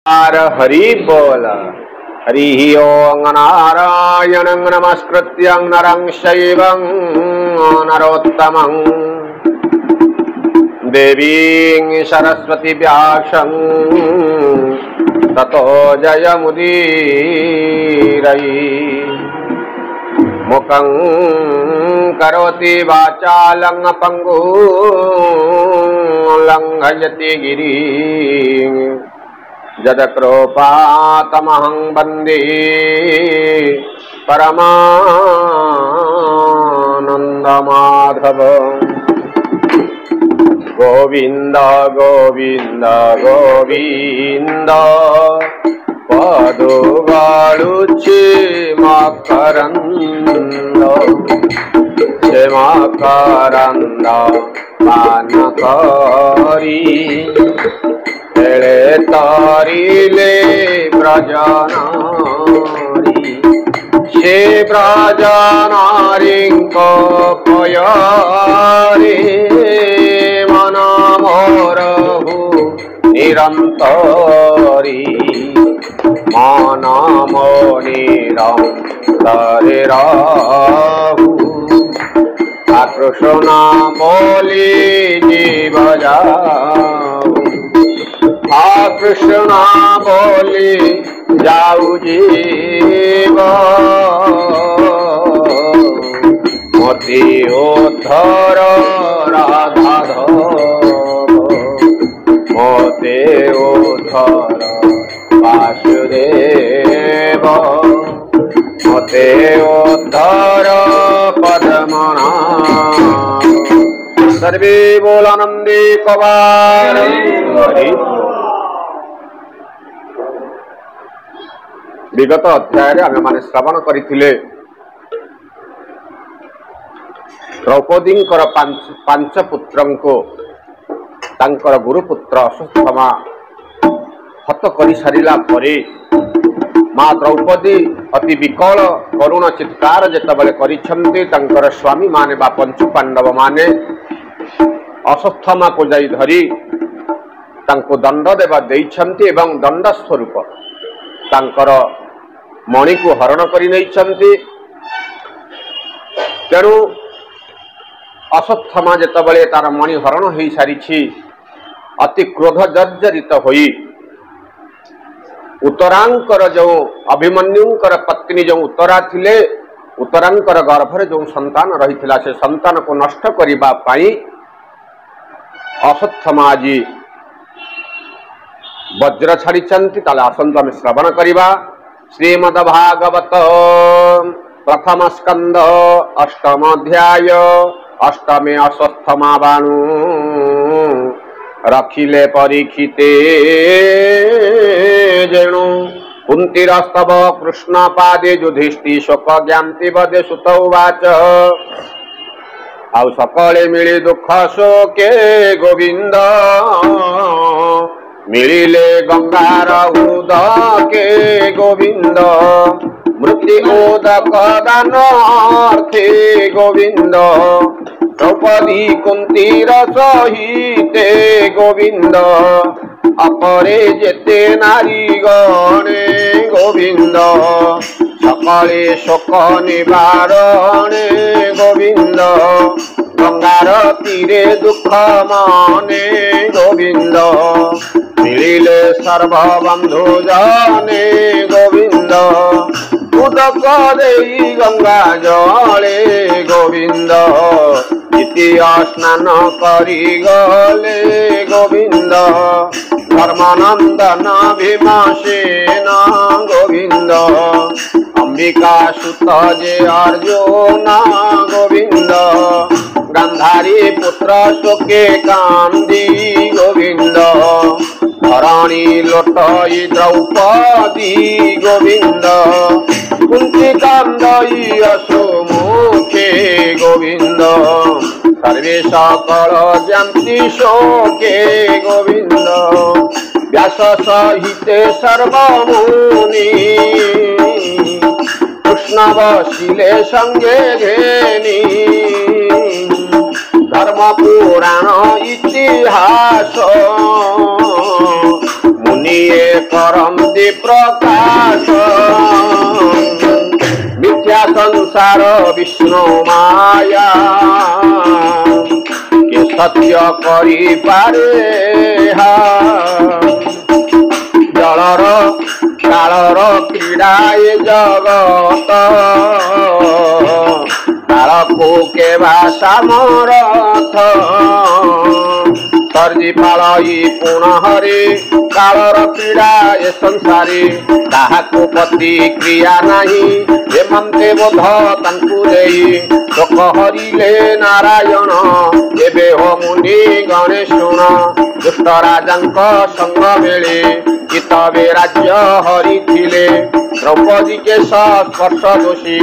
हरि बोल। हरि ओं नारायणं नमस्कृत्यं नरं चैवं नरोत्तमं देवीं सरस्वती व्यासं ततो जयमुदीरये। मुखं करोति वाचालं पङ्गुं लङ्घयति गिरिं यदकृपातमहं वन्दे परमानन्दमाधव। गोविन्द गोविन्द गोविन्द पदुगालुचे मकरन्द मकरन्द पानकरी तारिले ब्रजनारी से ब्रजनारी पयारे मन मोरहु निरंतरी मन मोनिरंतरे रहु कृष्ण बोली जीव जाऊ कृष्ण बोली जाऊ जीव मति उद्धर राधाधव मते उद्धर वासुदेव मते उद्धर पद्मना सर्वे बोलानंदी कवार। विगत अध्याय आम मैंने श्रवण करथिले द्रौपदी पांच पुत्रं को तांकर गुरुपुत्र अश्वत्थामा हत कर सारा परे माँ द्रौपदी अति विकल करुण चित्कार जेतबले करिछन्ते तांकर स्वामी माने बा पंचु पांडव माने अश्वत्थामा को जाई धरी तांको दंड देवा देइछन्ते एवं दंड स्वरूप तांकर मणि को हरण करि नैछन्ते। तेणु अश्वत्थामा जेतबले तार मणि हरण हो सारी अति क्रोध जर्जरित होई उत्तरांकर जो अभिमन्युंकर पत्नी जो उत्तरा थिले उत्तरांकर गर्भरे जो संतान रही से संतान को नष्ट करिबा पाई अश्वत्थामा आज वज्र छाड़िछन्ति। ताले आसंतु आमे श्रवण करिबा श्रीमद्भागवत प्रथम स्कंद अष्टम अध्याय अष्टमे अश्वत्थामा बाणु रखिले परीक्षिते जेणु कुंतीरस्तव कृष्ण पादे युधिष्ठि शोक ज्ञाति बदे सुत उवाच आउ सकले मिली दुख शोके गोविंद मिलिले गंगार उदके गोविंद मृत्यु उदक दानार्थे गोविंद द्रौपदी कुंतीर सहिते गोविंद अपरे जेते नारी गणे गोविंद सकले शोक निवारणे गोविंद गंगार तीरे दुख माने गोविंद मिलिले सर्वबंधु जाने गोविंद उदक देई गंगा जले गोविंद इति स्नान करी गले गोविंद धर्मानंदन भीमसेन गोविंद अंबिका सुत जे अर्जुन गोविंद गांधारी पुत्र शोके कांदी गोविंद धरणी लोटई द्रौपदी गोविंद कुंती कांदई असुमुखे गोविंद सर्वे सकल जानती शोके गोविंद व्यास सहिते सर्वमुनि कृष्ण बसिले संगे घेनी धर्म पुराण इतिहास मुनि নিয়ে করন্তি প্রকাশ মিথ্যা সংসার বিষ্ণু মায়া কে সত্য করিপারে জলর কালর ক্রীড়ায় জগত কালକୁ কেবা সামরথ সর্জি পালই পুনঃরে কালর ক্রীড়া এ সংসারে তাহাକୁ ପ୍ରତିକ୍ରିୟା ନାହିଁ ଏମନ୍ତେ ବୋଧ ତାଙ୍କୁ ଦେଇ ଲୋକ ହରିଲେ ନାରାୟଣ ଏବେ ହୋ ମୁନି ଗଣେ ଶୁଣ ଦୁଷ୍ଟ ରାଜାଙ୍କ ସଙ୍ଗ ବେଳେ ଚିତବେ ରାଜ୍ୟ ହରିଥିଲେ ଦ୍ରୌପଦୀ କେଶ ସ୍ପର୍ଶ ଦୋଷୀ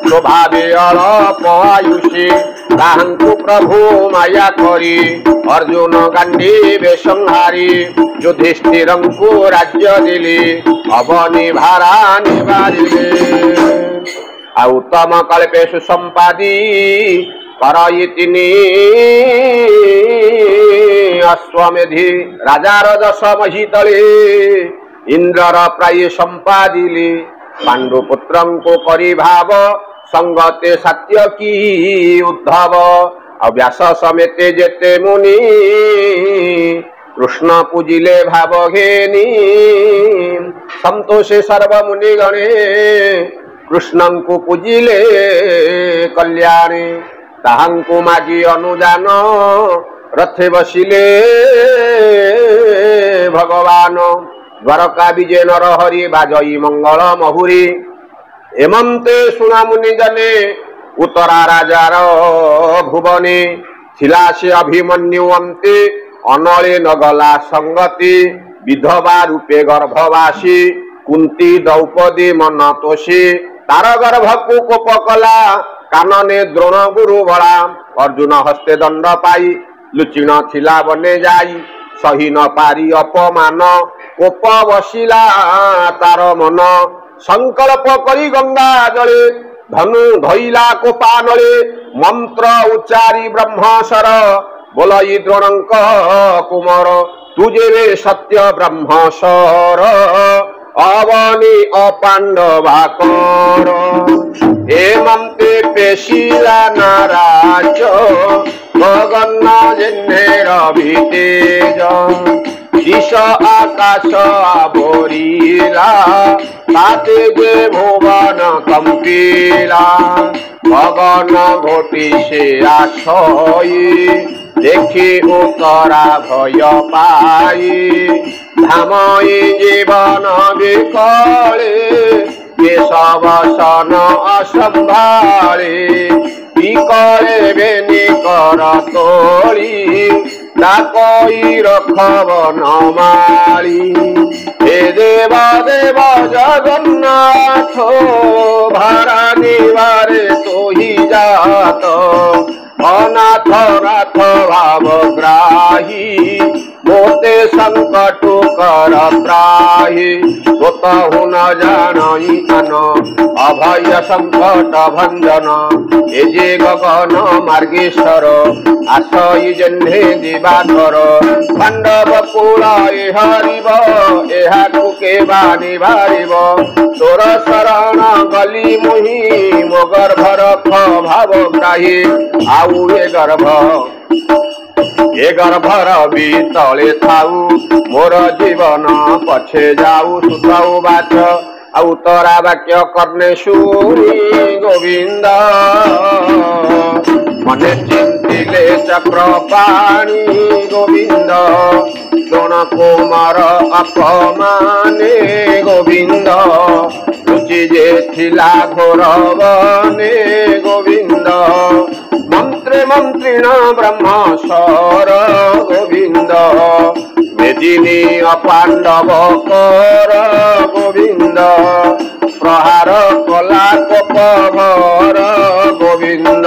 ସ୍ୱଭାବେ ଅଳପ ଆୟୁଷୀ ତାହାଙ୍କୁ ପ୍ରଭୁ ମାୟା କରି ଅର୍ଜୁନ ଗାଣ୍ଡୀବେ ସଂହାରି ଯୁଧିଷ୍ଠିରଙ୍କୁ ରାଜ୍ୟ ଦେଲେ ଅବନି ଭାରା ନିବାରିଲେ ଆଉ ତମ କଳ୍ପେ ସୁସମ୍ପାଦି କରଇତିନି ଅଶ୍ୱମେଧି ରାଜାର ଦଶ ମହି ତଳେ ଇନ୍ଦ୍ରର ପ୍ରାୟ ସମ୍ପାଦିଲେ ପାଣ୍ଡୁ ପୁତ୍ରଙ୍କୁ କରି ଭାବ ସଙ୍ଗତେ ସତ୍ୟ କି ଉଦ୍ଧବ ଆଉ ବ୍ୟାସ ସಮೇତେ ଯେତେ ମୁନି କୃଷ୍ଣ ପୂଜିଲେ ଭାବ ଘେନି ସନ୍ତୋଷେ ସର୍ବ ମୁନି ଗଣେ କୃଷ୍ଣଙ୍କୁ ପୂଜିଲେ କଲ୍ୟାଣୀ ତାହାଙ୍କୁ ମାଗି ଅନୁଦାନ ରଥେ ବସିଲେ ଭଗବାନ ଦ୍ୱାରକା ବିଜେ ନର ହରି ବାଜଇ ମଙ୍ଗଳ ମହୁରୀ ଏମନ୍ତେ ଶୁଣା ମୁନି ଜନେ ଉତ୍ତରା ରାଜାର ଭୁବନେ ଥିଲା ସେ ଅଭିମନ୍ୟୁ ଅନ୍ତେ ଅନଳେ ନଗଲା ସଙ୍ଗତି ବିଧବା ରୂପେ ଗର୍ଭବାସୀ କୁନ୍ତି ଦ୍ରୌପଦୀ ମନ ତୋଷୀ ତାର ଗର୍ଭକୁ କୋପ କଲା କାନନେ ଦ୍ରୋଣ ଗୁରୁ ବଳା ଅର୍ଜୁନ ହସ୍ତେ ଦଣ୍ଡ ପାଇ ଲୁଚିଣ ଥିଲା ବନେ ଯାଇ ସହି ନ ପାରି ଅପମାନ କୋପ ବସିଲା ତାର ମନ ସଂକଳ୍ପ କରି ଗଙ୍ଗା ଜଳେ ଧନୁ ଧଇଲା କୋପାନଳେ ମନ୍ତ୍ର ଉଚ୍ଚାରି ବ୍ରହ୍ମଶର ବୋଲଇ ଦ୍ରୋଣଙ୍କ କୁମର ତୁ ଯେବେ ସତ୍ୟ ବ୍ରହ୍ମଶର ଅବନି ଅପାଣ୍ଡବା କର ଏମନ୍ତେ পেশিলা নারাজ গগন জেন্নের ভিতেজ দিশ আকাশ আবরিলা তাতে যে ভুবন কম্পিলা গগন ঘটি সে আশয় দেখি উত্তরা ভয় পাই ধামই জীবন বিকলে কেশবসন অসম্ভালে বিকলে বেনি কর তোলি ডাকই রখব নমালি হে দেব দেব জগন্নাথ ভারা নিবারে তোহি জাত অনাথ নাথ ভাবগ্রাহী মোতে সংকট কর ত্রাহি তোতহু ন জানই আন অভয় সংকট ভঞ্জন এ যে গগন মার্গেশ্বর আসই জেহ্নে দিবাকর পাণ্ডব কূল এ হরিব এহাকু কেবা নিবারিব তোর শরণ গলি মুহি মো গর্ভর ভাবগ্রাহী আউ এ গর্ভর বিতলে থাউ মোর জীবন পছে যাউ সুতাউ বাচ আউ তোরা বাক্য কর্ণে শুনি গোবিন্দ মনে চিন্তিলে চক্র পাণি গোবিন্দ দ্রোণ কুমার অপমানে গোবিন্দ রুচি যে ছিলা ঘোর বনে গোবিন্দ মন্ত্রে মন্ত্রিণ ব্রহ্মশর গোবিন্দ মেদিনী অপাণ্ডব কর গোবিন্দ প্রহার কলা কোপভর গোবিন্দ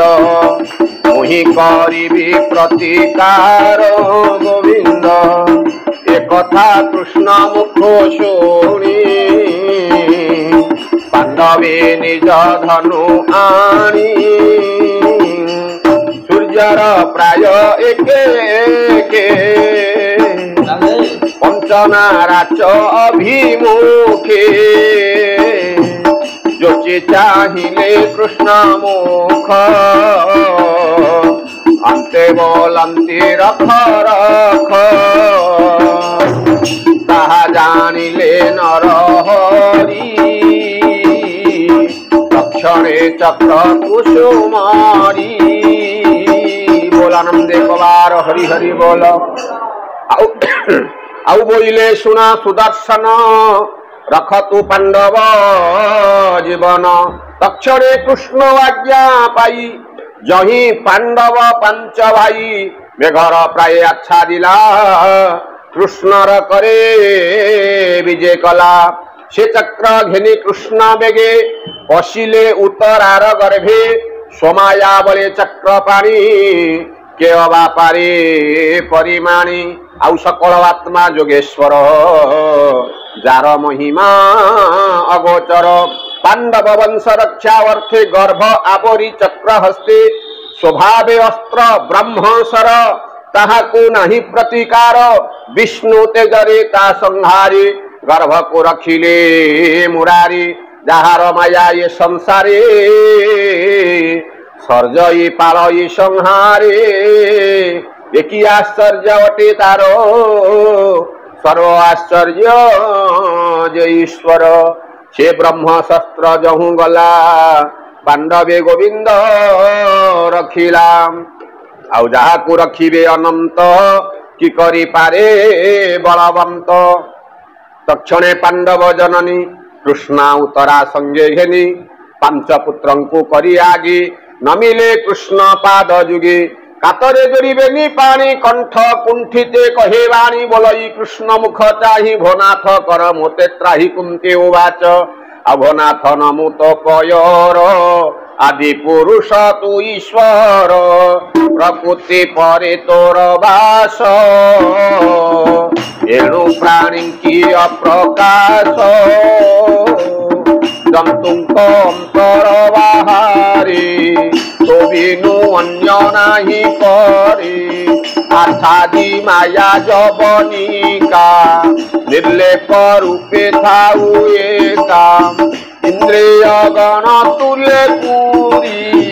মুহি করিবি প্রতিকার গোবিন্দ একথা কৃষ্ণ মুখ শুনি পাণ্ডবে নিজ ধনু আনি সূর্যর প্রায় একে একে পঞ্চ अर्चना राच अभिमुखे जोचे चाहिले कृष्ण मुख अंते बोलंती रख रख ताहा जानिले नरहरि तक्षणे चक्र कुसुमारी बोलानंदे कबार हरि हरि बोल आउ बोले सुना सुदर्शन रखतु पांडव जीवन तक्षणे कृष्ण आज्ञा पाई जही पांडव पांच भाई मेघर प्राय आच्छादिला कृष्णर करे विजय कला से चक्र घेनी कृष्ण बेगे पशिले उत्तरार गर्भे सोमाया बले चक्र पाणी के अबापारे परिमाणी आउ सकल आत्मा जोगेश्वर जार महिमा अगोचर पांडव वंश रक्षा अर्थे गर्भ आवरी चक्र हस्ते स्वभावे अस्त्र ब्रह्मसर ताहाकु नहीं प्रतिकार विष्णु तेजरे ता संहारे गर्भ को रखिले मुरारी जहार माया ये संसारे सर्जई पालई संहारे एकी आश्चर्य अटे तारो सर्व आश्चर्य जय ईश्वर से ब्रह्म शस्त्र जहू गला पांडवे गोविंद रखिला आउ जहाकु रखिबे अनंत कि करि पारे बलवंत तक्षणे पांडव जननी कृष्णा उत्तरा संगे घेनी पांच पुत्रंकु करि आगे नमिले कृष्ण पाद जुगे कातरे जोड़िबेनी पानी कंठ कुंठिते कहे वाणी बोलई कृष्ण मुख चाहि भोनाथ कर मोते त्राहि कुंती उवाच अभोनाथ नमु तो पयर आदि पुरुष तु ईश्वर प्रकृति परे तोर वास एणु प्राणी की अप्रकाश जंतुंकर बाहारे तो बिनु अन्य नाही करे आच्छादी माया जवनिका निर्लेप रूपे थाउ एका इंद्रिय गण तुले पूरी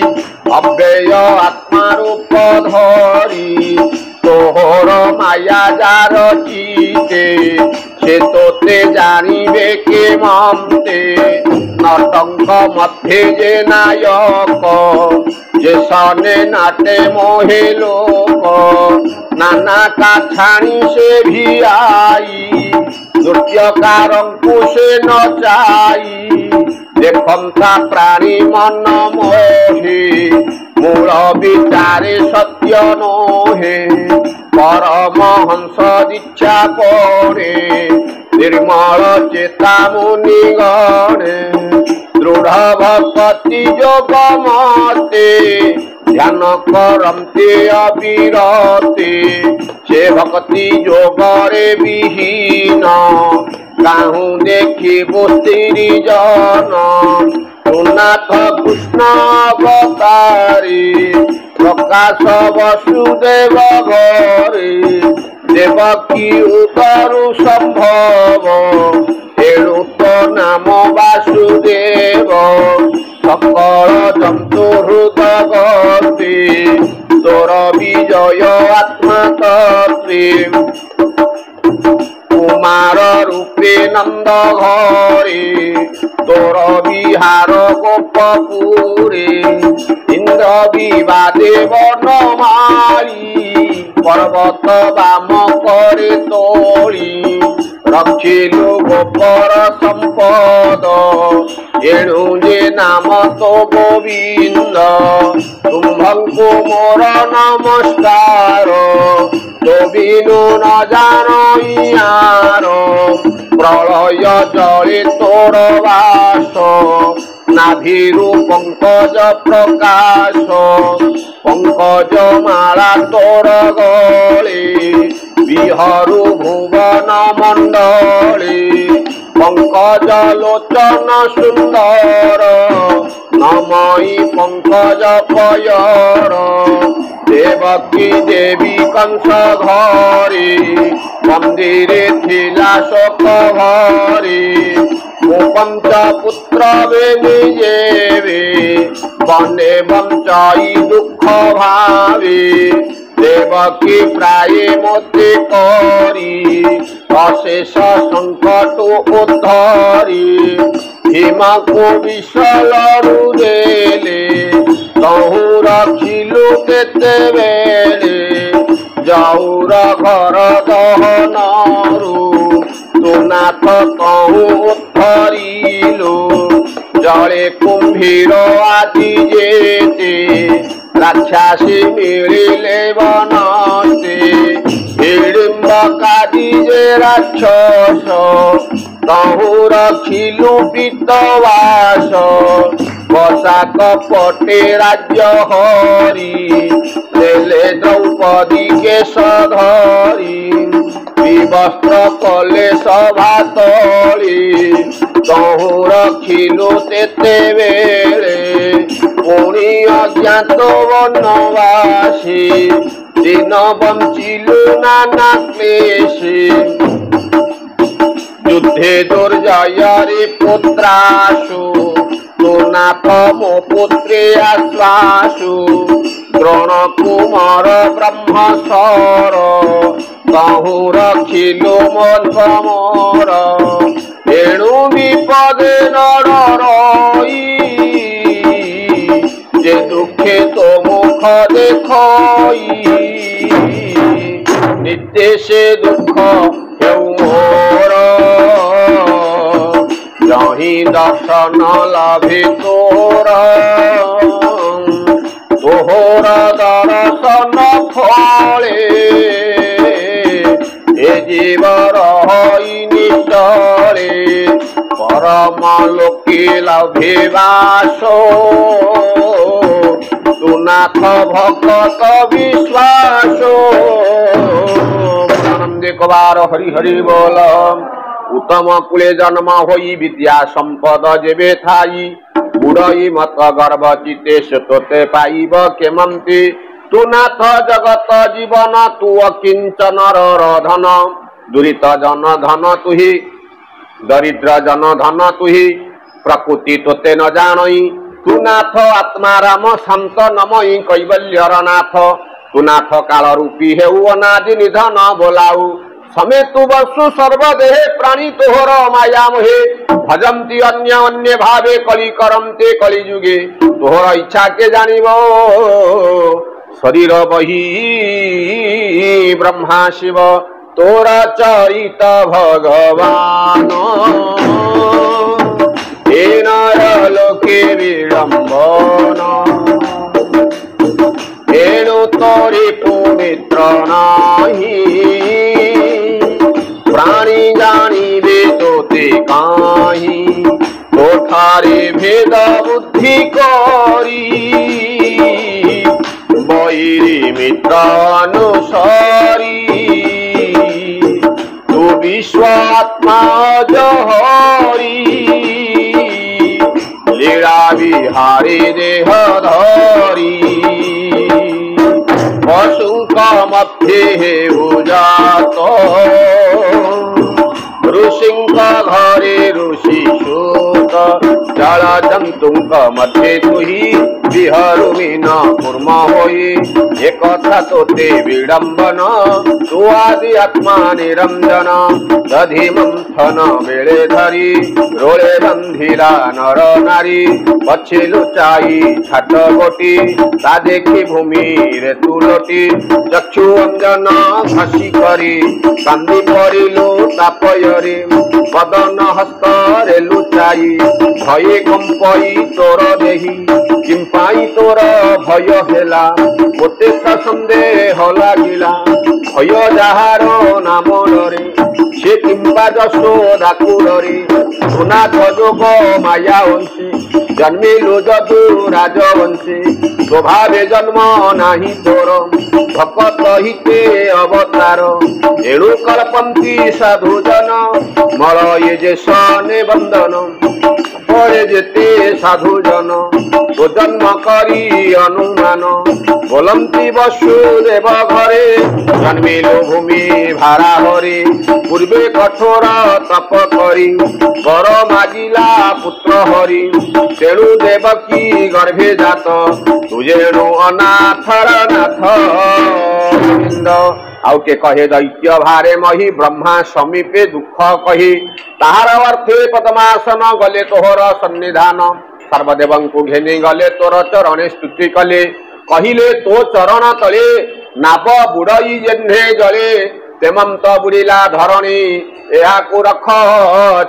अव्यय आत्मा रूप धरी तोहर माया जार चिते से तोते जानिबे के ममते नटंक मध्य जे नायक जे सने नाटे मोहे लोक नाना काछाणी से भी आई नृत्यकारंकु से नचाई देखंता प्राणी मन मोहे मूल विचारे सत्य नोहे परमहंस दीक्षा पड़े निर्मल चेता मुनि गणे दृढ़ भक्ति योग मते ध्यान करते अविरते से भक्ति योगरे विहीन काहू देखी स्त्री जन सुनाथ कृष्ण अवतारी प्रकाश वसुदेव घरे देवकी उतरु संभव एणु तो नाम वासुदेव सकल जंतु हृदगते तोर विजय आत्मा तत्वे कुमार रूपे नंद घरे तोर विहार गोपपुरे इंद्र विवादे वनमाली पर्वत बाम करे तोड़ी रखिलु गोपर संपद एणु जे नाम तो गोविंद तुम्भंकु मोर नमस्कार तो बिनु न जानइयार प्रलय जले तोर वास नाभिरु पंकज प्रकाश पंकज माला तोर गले विहरु भुवन मंडले पंकज लोचन सुंदर नमई पंकज पयर देवकी देवी कंस घरे मंदिरे थिला शोक भरे ओ पंच पुत्र बेनिजेवे बने बंचाई दुख भावे देवकी प्राय मोते करी अशेष संकट उद्धरी हिमा को विशालु देले तहु रखिलु केते बेले जाऊर घर दहनरु तुनाथ तहु उद्धरिलु जले कुंभीर आदि जेते राक्षसी मिलिले बनते हिडिंब कादी जे राक्षस तहु रखिलु पितवास बसा कपटे राज्य हरि देले द्रौपदी के सधरी विवस्त्र कले सभा तली तहु रखिलु तेते बेले पुणी अज्ञात वनवासी दिन बंचिलु नाना क्लेशे युद्धे दुर्जय पुत्राशु तुनाथ मो पुत्रे आश्वासु द्रोण कुमार ब्रह्मसर तहु रखिलु मोर एणु विपदे नर रई जे दुखे तो मुख देखई नित्य से दुख हेउ मोर जही दर्शन लाभे तोर तोहर दर्शन फले ए जीव रही निश्चले परम लोके लाभे बासो तुनाथ भक्त विश्वासो आनंदे कबार हरि हरि बोल उत्तम कुले जन्म होई विद्या संपद जेबे थाई बुढ़ई मत गर्भ चिते तोते पाइब केमंती तुनाथ जगत जीवन तु किंचन धन दुरित जन धन तुही दरिद्र जन धन तुही प्रकृति तोते न जानई तुनाथ आत्मा राम शांत नमई कैवल्यर नाथ तुनाथ काल रूपी हेउ अनादि निधन बोलाऊ समेतु वस्तु सर्वदेहे प्राणी तोहर माया मोहे भजंती अन्य अन्य भावे कली करमते कली जुगे तोहर इच्छा के जानिबो शरीर बही ब्रह्मा शिव तोरा चरित भगवान ए नर लोके विडंबन एणु तोरी पुमित्र नाही प्राणी जानिबे तोते काहि तोठारे भेद बुद्धि करी बैरी मित्र अनुसारी तु विश्वात्मा जहरी लीला विहारी देह धरी पशुक मध्ये हेउ जात ऋषिंक घरे ऋषि सूत जल जंतुंक मध्ये तुही विहरुमीन कूर्म होई एक कथा तोते विडंबन तु आदि आत्मा निरंजन दधि मंथन बेले धरी रोले बंधिला नर नारी पछे लुचाई छाट गोटी ता देखी भूमि रे तुलटी चक्षु अंजन घसी करी कांदी पड़िलु तापयरे पदन हस्त रे लुचाई भये कंपई तोर देही किंपाई तोर भय हेला मोते सन्देह लागिला भय जाहार नाम डरे से किंबा यशोदा कुडरे सुनाथ जोग माया वंशी जन्मिलु जदु राजवंशी स्वभावे जन्म नाही तोर भक्त हिते अवतार एणु कल्पन्ति साधु जन मल ये जे सने बंधन परे जेते साधु जन तो जन्म करी अनुमान बोलंती वसुदेव घरे जन्मिलु भूमि भारा हरि पूर्वे कठोर तप करी वर मागिला पुत्र हरि तेणु देवकी गर्भे जात तुजेणु अनाथर नाथ गोविंद आउ के कहे दैत्य भारे मही ब्रह्मा समीपे दुख कही ताहार अर्थे पद्मासन गले तोहर सन्निधान सर्वदेवं को घेनी गले तोर चरणे स्तुति कले कहिले तो चरण तले नाप बुड़ई जेह्ने जले तेमंत बुड़िला धरणी को रख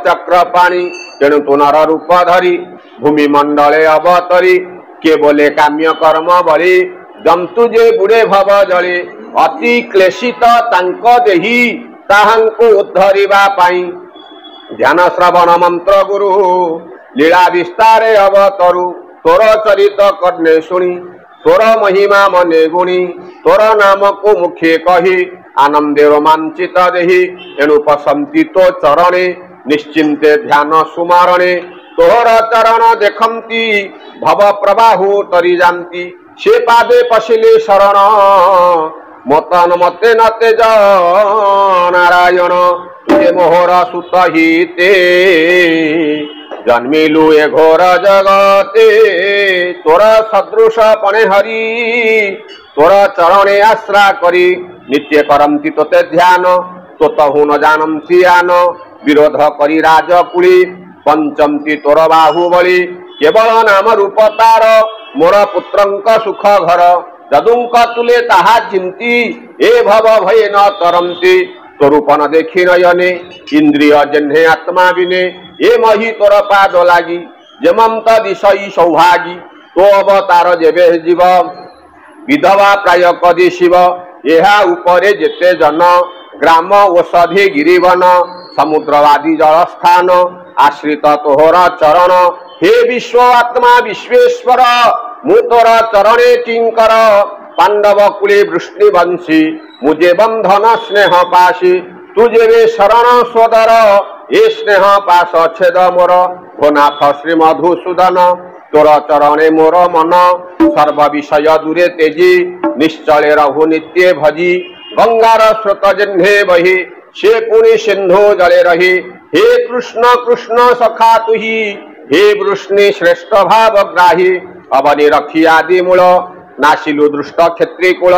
चक्र पाणी तेणु तु नर रूप धरी भूमि मंडले अवतरी के बोले काम्य कर्म बली जंतु जे बुड़े भव जले अति क्लेशित तांक देही ताहांको उद्धरिबा पाई ध्यान श्रवण मंत्र गुरु लीला विस्तारे अवतरु तोर चरित कर्णे शुणी तोर महिमा मने गुणी तोर नाम को मुखे कही आनंदे रोमांचित देही एणु पसंती तो चरणे निश्चिंते ध्यान सुमारणे तोहर चरण देखंती भव प्रबाहु तरी जानती से पादे पशिले शरण मतन मते नते नारायण तुझे मोहर सुत हिते जन्मिलु ए घोर जगते तोर सदृश पणे हरि तोर चरणे आश्रा करी नित्य करंती तोते ध्यान तोतहु न जानंती आन विरोध करी राजकुली पंचमती तोर बाहुबली केवल नाम रूप तार मोर पुत्रंक सुख घर जदुंक तुले ताहा चिंती ए भव भय न तरंती स्वरूप न देखी नयने इंद्रिय जह्ने आत्मा बिने ए मही तोर पाद लागी जेमंत दिशई सौभागी तो अवतार जेबे जीव विधवा प्राय कदी शिव एहा उपरे जेते जन ग्राम औषधि गिरिवन समुद्रवादी जल स्थान आश्रित तोहर चरण हे विश्व आत्मा विश्वेश्वर मु तोर चरणे किंकर पांडव कुले वृष्णि वंशी मुझे बंधन स्नेह पाशी तुझे वे शरण सोदर ए स्नेह पाश छेद मोर भोनाथ श्री मधुसूदन तोर चरणे मोर मन सर्व विषय दूरे तेजी निश्चले रहु नित्य भजी गंगार स्रोत जिह्ने बही से पुनि सिंधु जले रही हे कृष्ण कृष्ण सखा तुही हे वृष्णि श्रेष्ठ भावग्राही अवनि रखी आदि मूल नाशिलु दृष्ट क्षेत्री कूल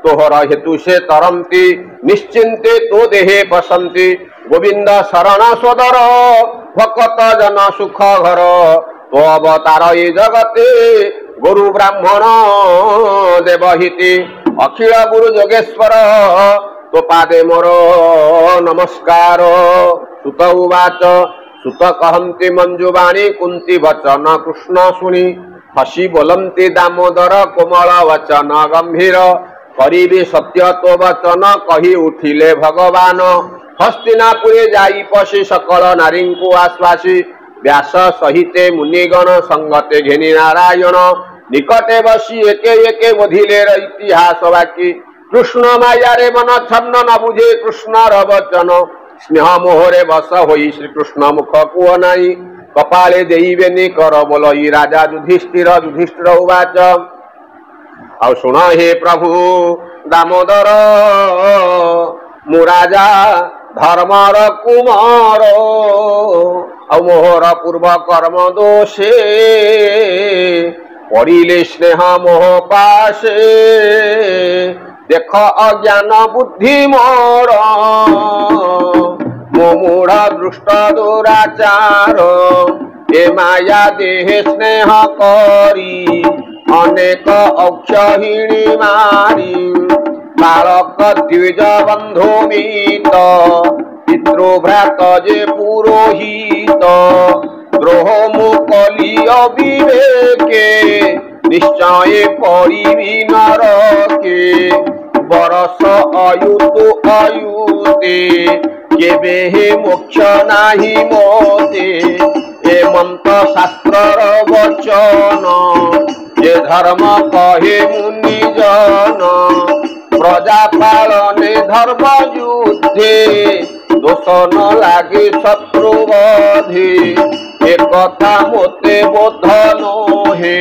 तोहर हेतु से तरंती निश्चिंते तो देहे बसंती गोविंद शरण सोदर भक्त जन सुख घर तो अवतार ये जगते गुरु ब्राह्मण देवहिति अखिल गुरु जोगेश्वर तो पादे मोर नमस्कार सुत उवाच सुत कहंती मंजुवाणी कुंती वचन कृष्ण शुणी हसी बोलंती दामोदर कोमल वचन गंभीर करी सत्य तो वचन कही उठिले भगवान हस्तिनापुरे जाई पशि सकल नारी को आश्वासी व्यास सहिते मुनिगण संगते घेनी नारायण निकटे बसी एके एके बोधिले इतिहास बाकी कृष्ण मायारे मन छन्न न बुझे कृष्णर वचन स्नेह मोहरे बस होई श्री कृष्ण मुख कुह नाई कपाले देईबेनी कर बोलई राजा युधिष्ठिर युधिष्ठिर उवाच आउ सुन हे प्रभु दामोदर मु राजा धर्मर कुमार आउ मोहर पूर्व कर्म दोषे पड़िले स्नेह मोह पाशे देख अज्ञान बुद्धि मोर मूढ़ दृष्ट दुराचार ए माया देहे स्नेह करी अनेक अक्षहिणी मारी बालक द्विज बंधु मीत पितृभ्रात जे पुरोहित द्रोह मुकली अविवेके निश्चय पड़िबी नरके बरस अयुतु अयुते केबे हे मोक्ष नाही मोते ए मंत्र शास्त्रर वचन जे धर्म कहे मुनि जन प्रजा पालने धर्म युद्धे दोष न लागे शत्रु बधे ए कथा मोते बोध नोहे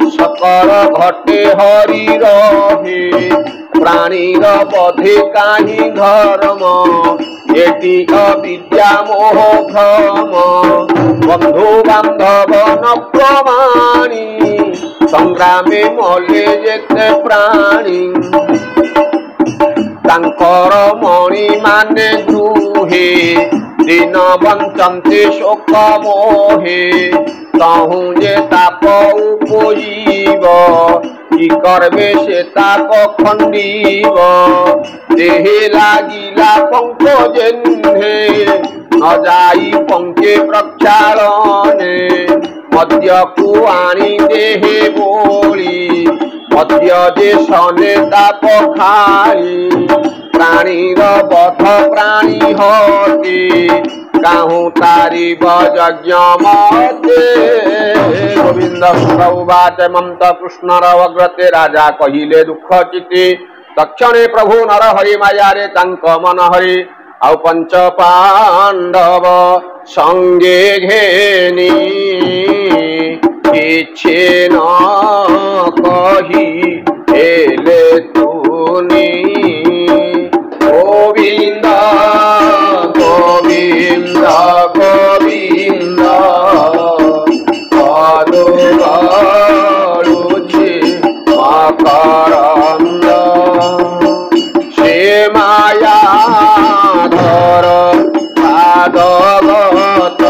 सकल घटे हरि रहे प्राणीर बधे काहि धर्म एटी अविद्या मोह भ्रम बंधु बांधव न प्रमाणी संग्रामे मले जेते प्राणी तांकर मणि माने गृहे दिन बंचन्ते शोक मोहे ताहू जे ताप उपजीव कि करबे से ताप खंडीव देहे लागिला पंक जेन्हे न जाई पंके प्रक्षालने मध्य को आनी देहे बोली मध्य देशने ताप खाई प्राणीर बध प्राणी हते काहू तारी यज्ञ मते गोविंद प्रभुवाच ममत कृष्ण रवग्रते राजा कहिले दुख चिते तक्षणे प्रभु नर हरि माया रे तांक मन हरि आउ पंच पांडव संगे घेनी किछे न कही एले तुनी गोविंद गोविंद गोविंद पदु गलुछि मकरंद से माया धर पादगत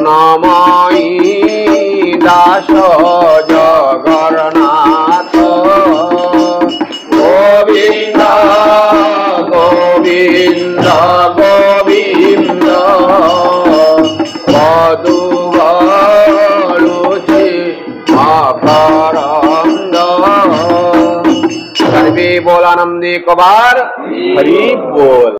नमई दास जगन्नाथ गोविंद गोविंद गोविंद पदु गलुछि मकरंद सर्वे बोल आनंदी कबार हरि बोल।